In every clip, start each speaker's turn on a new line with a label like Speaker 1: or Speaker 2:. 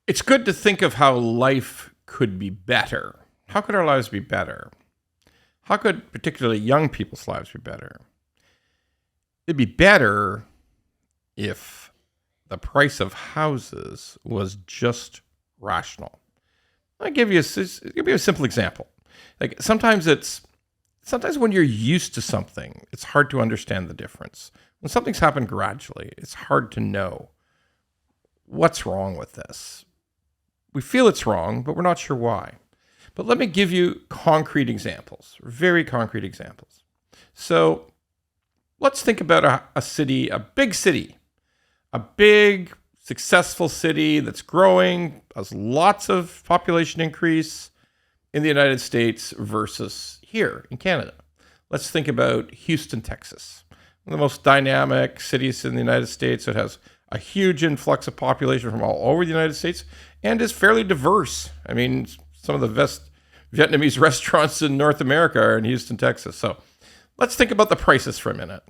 Speaker 1: It's good to think of how life could be better. How could our lives be better? How could particularly young people's lives be better? It'd be better if the price of houses was just rational. I'll give you a simple example. Like sometimes when you're used to something, it's hard to understand the difference. When something's happened gradually, it's hard to know what's wrong with this. We feel it's wrong, but we're not sure why. But let me give you concrete examples, very concrete examples. So let's think about a city, a big city, a big, successful city that's growing, has lots of population increase in the United States versus here in Canada. Let's think about Houston, Texas, one of the most dynamic cities in the United States. It has a huge influx of population from all over the United States and is fairly diverse. I mean, some of the best Vietnamese restaurants in North America are in Houston, Texas. So let's think about the prices for a minute.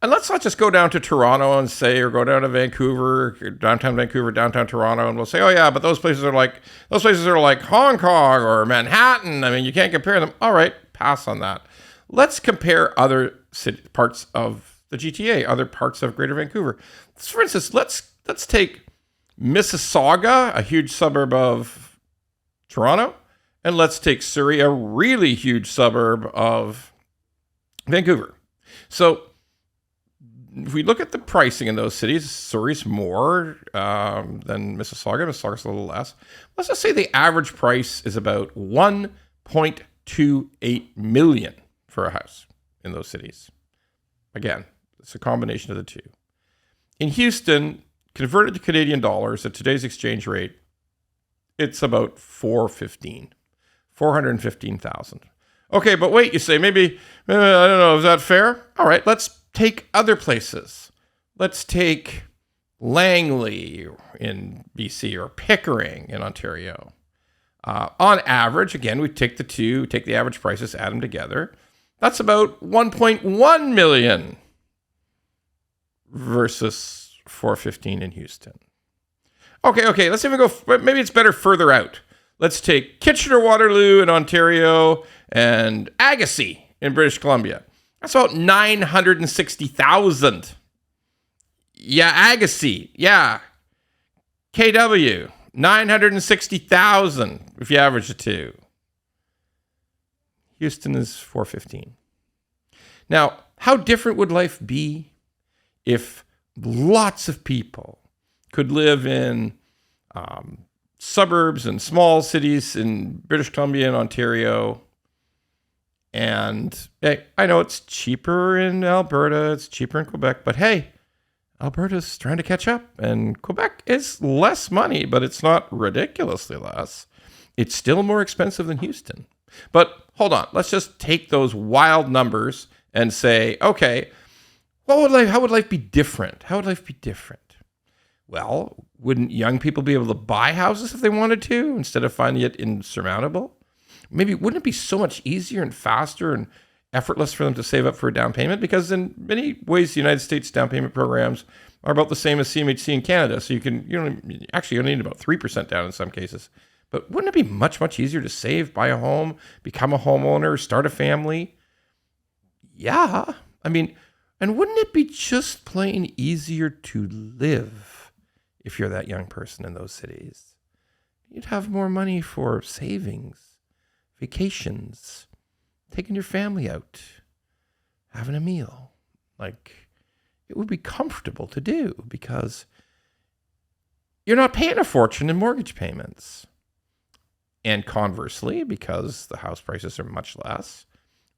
Speaker 1: And let's not just go down to Toronto and say, or go down to Vancouver, downtown Toronto, and we'll say, oh yeah, but those places are like Hong Kong or Manhattan. I mean, you can't compare them. All right, pass on that. Let's compare other parts of the GTA, other parts of Greater Vancouver. For instance, let's take Mississauga, a huge suburb of Toronto, and let's take Surrey, a really huge suburb of Vancouver. So if we look at the pricing in those cities, Surrey's more than Mississauga. Mississauga's a little less. Let's just say the average price is about $1.28 million for a house in those cities. Again, it's a combination of the two. In Houston, converted to Canadian dollars at today's exchange rate, it's about $415,000. Okay, but wait, you say, maybe, I don't know, is that fair? All right, let's take other places. Let's take Langley in BC or Pickering in Ontario. On average, again, we take the average prices, add them together. That's about $1.1 million versus $415 in Houston. Okay, let's even go, maybe it's better further out. Let's take Kitchener-Waterloo in Ontario and Agassiz in British Columbia. That's about $960,000. Yeah, Agassiz. Yeah. KW, $960,000 if you average the two. Houston is $415. Now, how different would life be if lots of people could live in suburbs and small cities in British Columbia and Ontario? And hey, I know it's cheaper in Alberta, it's cheaper in Quebec, but hey, Alberta's trying to catch up, and Quebec is less money, but it's not ridiculously less. It's still more expensive than Houston. But hold on, let's just take those wild numbers and say, okay, how would life be different? How would life be different? Well, wouldn't young people be able to buy houses if they wanted to instead of finding it insurmountable? Maybe wouldn't it be so much easier and faster and effortless for them to save up for a down payment? Because in many ways, the United States down payment programs are about the same as CMHC in Canada. So you only need about 3% down in some cases. But wouldn't it be much, much easier to save, buy a home, become a homeowner, start a family? Yeah. I mean, and wouldn't it be just plain easier to live if you're that young person in those cities? You'd have more money for savings, vacations, taking your family out, having a meal. Like, it would be comfortable to do because you're not paying a fortune in mortgage payments. And conversely, because the house prices are much less,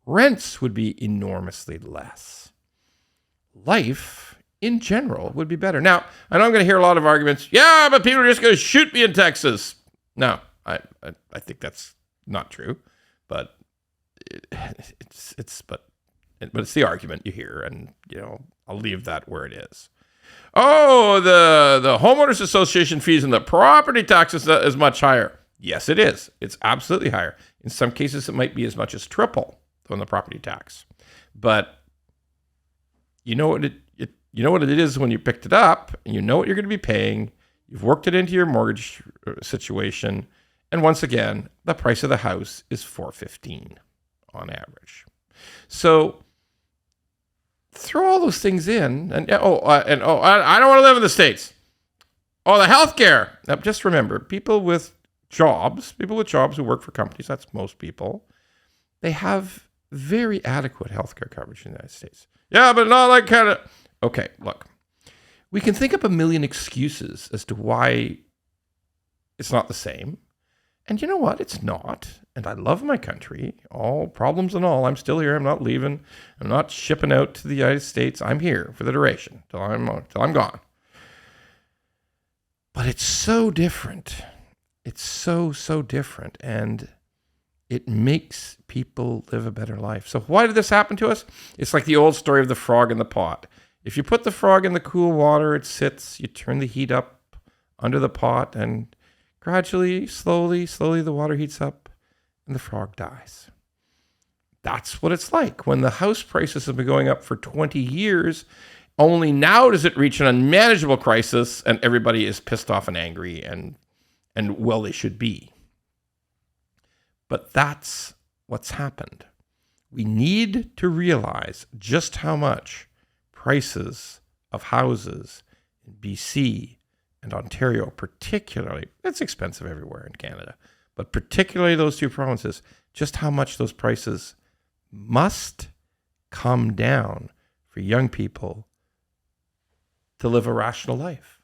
Speaker 1: rents would be enormously less. Life, in general, would be better. Now, I know I'm going to hear a lot of arguments. Yeah, but people are just going to shoot me in Texas. No, I think that's not true. But it's the argument you hear, and I'll leave that where it is. Oh, the homeowners association fees and the property taxes is much higher. Yes, it is. It's absolutely higher. In some cases, it might be as much as triple on the property tax. But you know what it is when you picked it up, and you know what you're going to be paying. You've worked it into your mortgage situation. And once again, the price of the house is $415 on average. So throw all those things in, and I don't want to live in the States. Oh, the healthcare. Now, just remember, people with jobs who work for companies, that's most people, they have very adequate healthcare coverage in the United States. Yeah, but not like Canada. Okay, look, we can think up a million excuses as to why it's not the same. And you know what? It's not. And I love my country, all problems and all. I'm still here. I'm not leaving. I'm not shipping out to the United States. I'm here for the duration till I'm gone. But it's so different. It's so different. And it makes people live a better life. So why did this happen to us? It's like the old story of the frog in the pot. If you put the frog in the cool water, it sits, you turn the heat up under the pot, and gradually, slowly, the water heats up and the frog dies. That's what it's like when the house prices have been going up for 20 years. Only now does it reach an unmanageable crisis and everybody is pissed off and angry and well, they should be. But that's what's happened. We need to realize just how much prices of houses in BC and Ontario particularly, it's expensive everywhere in Canada, but particularly those two provinces, just how much those prices must come down for young people to live a rational life.